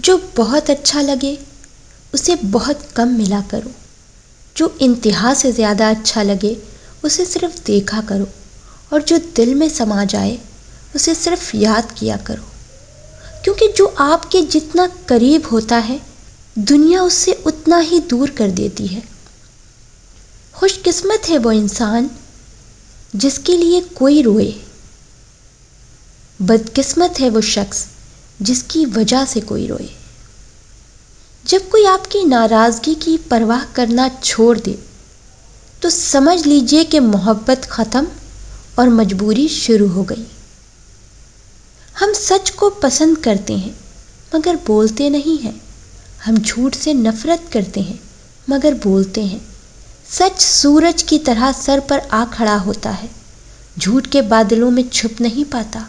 جو بہت اچھا لگے اسے بہت کم ملا کرو، جو انتہا سے زیادہ اچھا لگے اسے صرف دیکھا کرو، اور جو دل میں سما جائے اسے صرف یاد کیا کرو، کیونکہ جو آپ کے جتنا قریب ہوتا ہے دنیا اس سے اتنا ہی دور کر دیتی ہے۔ خوش قسمت ہے وہ انسان جس کے لیے کوئی روئے، بدقسمت ہے وہ شخص جس کی وجہ سے کوئی روئے۔ جب کوئی آپ کی ناراضگی کی پرواہ کرنا چھوڑ دے تو سمجھ لیجئے کہ محبت ختم اور مجبوری شروع ہو گئی۔ ہم سچ کو پسند کرتے ہیں مگر بولتے نہیں ہیں، ہم جھوٹ سے نفرت کرتے ہیں مگر بولتے ہیں۔ سچ سورج کی طرح سر پر آ کھڑا ہوتا ہے، جھوٹ کے بادلوں میں چھپ نہیں پاتا۔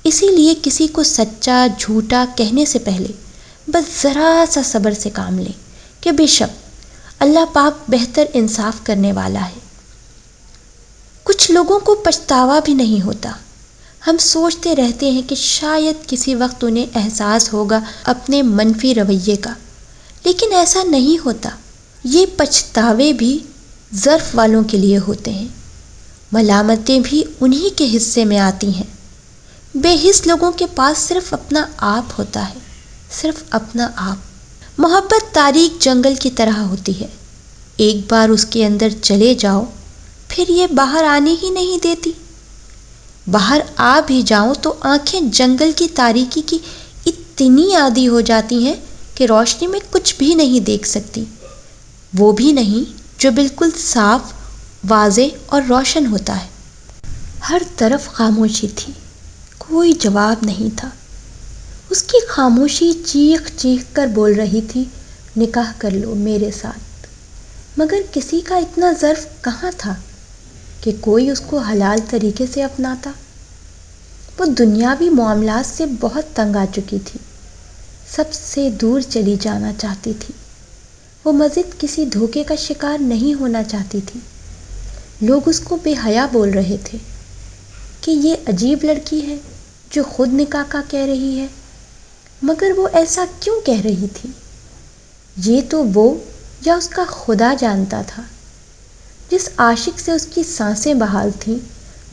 اسی لیے کسی کو سچا جھوٹا کہنے سے پہلے بس ذرا سا صبر سے کام لیں کہ بے شک اللہ پاک بہتر انصاف کرنے والا ہے۔ کچھ لوگوں کو پچھتاوا بھی نہیں ہوتا، ہم سوچتے رہتے ہیں کہ شاید کسی وقت انہیں احساس ہوگا اپنے منفی رویے کا، لیکن ایسا نہیں ہوتا۔ یہ پچھتاوے بھی ظرف والوں کے لیے ہوتے ہیں، ملامتیں بھی انہی کے حصے میں آتی ہیں۔ بے حس لوگوں کے پاس صرف اپنا آپ ہوتا ہے، صرف اپنا آپ۔ محبت تاریک جنگل کی طرح ہوتی ہے، ایک بار اس کے اندر چلے جاؤ پھر یہ باہر آنے ہی نہیں دیتی۔ باہر آ بھی جاؤں تو آنکھیں جنگل کی تاریکی کی اتنی عادی ہو جاتی ہیں کہ روشنی میں کچھ بھی نہیں دیکھ سکتی، وہ بھی نہیں جو بالکل صاف، واضح اور روشن ہوتا ہے۔ ہر طرف خاموشی تھی، کوئی جواب نہیں تھا۔ اس کی خاموشی چیخ چیخ کر بول رہی تھی، نکاح کر لو میرے ساتھ، مگر کسی کا اتنا ظرف کہاں تھا کہ کوئی اس کو حلال طریقے سے اپناتا۔ وہ دنیاوی معاملات سے بہت تنگ آ چکی تھی، سب سے دور چلی جانا چاہتی تھی۔ وہ مزید کسی دھوکے کا شکار نہیں ہونا چاہتی تھی۔ لوگ اس کو بے حیا بول رہے تھے کہ یہ عجیب لڑکی ہے جو خود نکاح کا کہہ رہی ہے، مگر وہ ایسا کیوں کہہ رہی تھی؟ یہ تو وہ یا اس کا خدا جانتا تھا۔ جس عاشق سے اس کی سانسیں بحال تھیں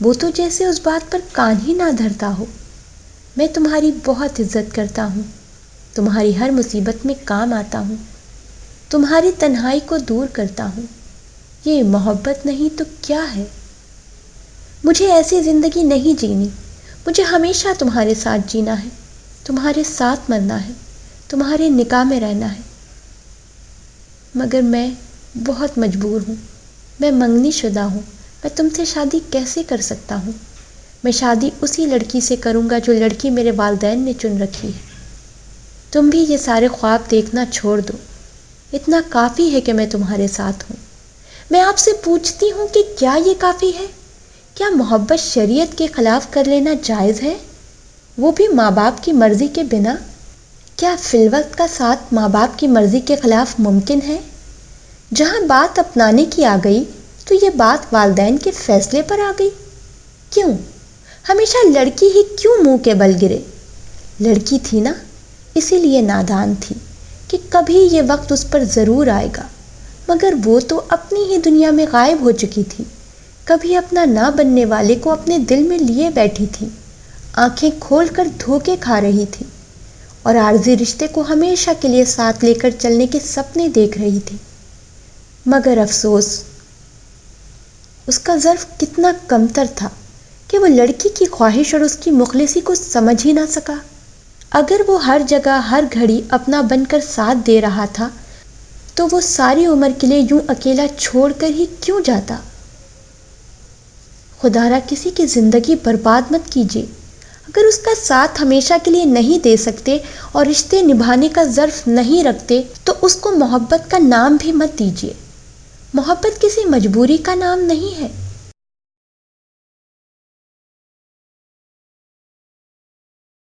وہ تو جیسے اس بات پر کان ہی نہ دھرتا ہو۔ میں تمہاری بہت عزت کرتا ہوں، تمہاری ہر مصیبت میں کام آتا ہوں، تمہاری تنہائی کو دور کرتا ہوں۔ یہ محبت نہیں تو کیا ہے؟ مجھے ایسی زندگی نہیں جینی، مجھے ہمیشہ تمہارے ساتھ جینا ہے، تمہارے ساتھ مرنا ہے، تمہارے نکاح میں رہنا ہے۔ مگر میں بہت مجبور ہوں، میں منگنی شدہ ہوں، میں تم سے شادی کیسے کر سکتا ہوں؟ میں شادی اسی لڑکی سے کروں گا جو لڑکی میرے والدین نے چن رکھی ہے۔ تم بھی یہ سارے خواب دیکھنا چھوڑ دو، اتنا کافی ہے کہ میں تمہارے ساتھ ہوں۔ میں آپ سے پوچھتی ہوں کہ کیا یہ کافی ہے؟ کیا محبت شریعت کے خلاف کر لینا جائز ہے، وہ بھی ماں باپ کی مرضی کے بنا؟ کیا فی الوقت کا ساتھ ماں باپ کی مرضی کے خلاف ممکن ہے؟ جہاں بات اپنانے کی آ گئی تو یہ بات والدین کے فیصلے پر آ گئی۔ کیوں؟ ہمیشہ لڑکی ہی کیوں منہ کے بل گرے؟ لڑکی تھی نا، اسی لیے نادان تھی کہ کبھی یہ وقت اس پر ضرور آئے گا، مگر وہ تو اپنی ہی دنیا میں غائب ہو چکی تھی، کبھی اپنا نہ بننے والے کو اپنے دل میں لیے بیٹھی تھی، آنکھیں کھول کر دھوکے کھا رہی تھی اور عارضی رشتے کو ہمیشہ کے لیے ساتھ لے کر چلنے کے سپنے دیکھ رہی تھی۔ مگر افسوس، اس کا ظرف کتنا کمتر تھا کہ وہ لڑکی کی خواہش اور اس کی مخلصی کو سمجھ ہی نہ سکا۔ اگر وہ ہر جگہ ہر گھڑی اپنا بن کر ساتھ دے رہا تھا تو وہ ساری عمر کے لیے یوں اکیلا چھوڑ کر ہی کیوں جاتا؟ خدا را کسی کی زندگی برباد مت کیجیے۔ اگر اس کا ساتھ ہمیشہ کے لیے نہیں دے سکتے اور رشتے نبھانے کا ظرف نہیں رکھتے تو اس کو محبت کا نام بھی مت دیجیے۔ محبت کسی مجبوری کا نام نہیں ہے،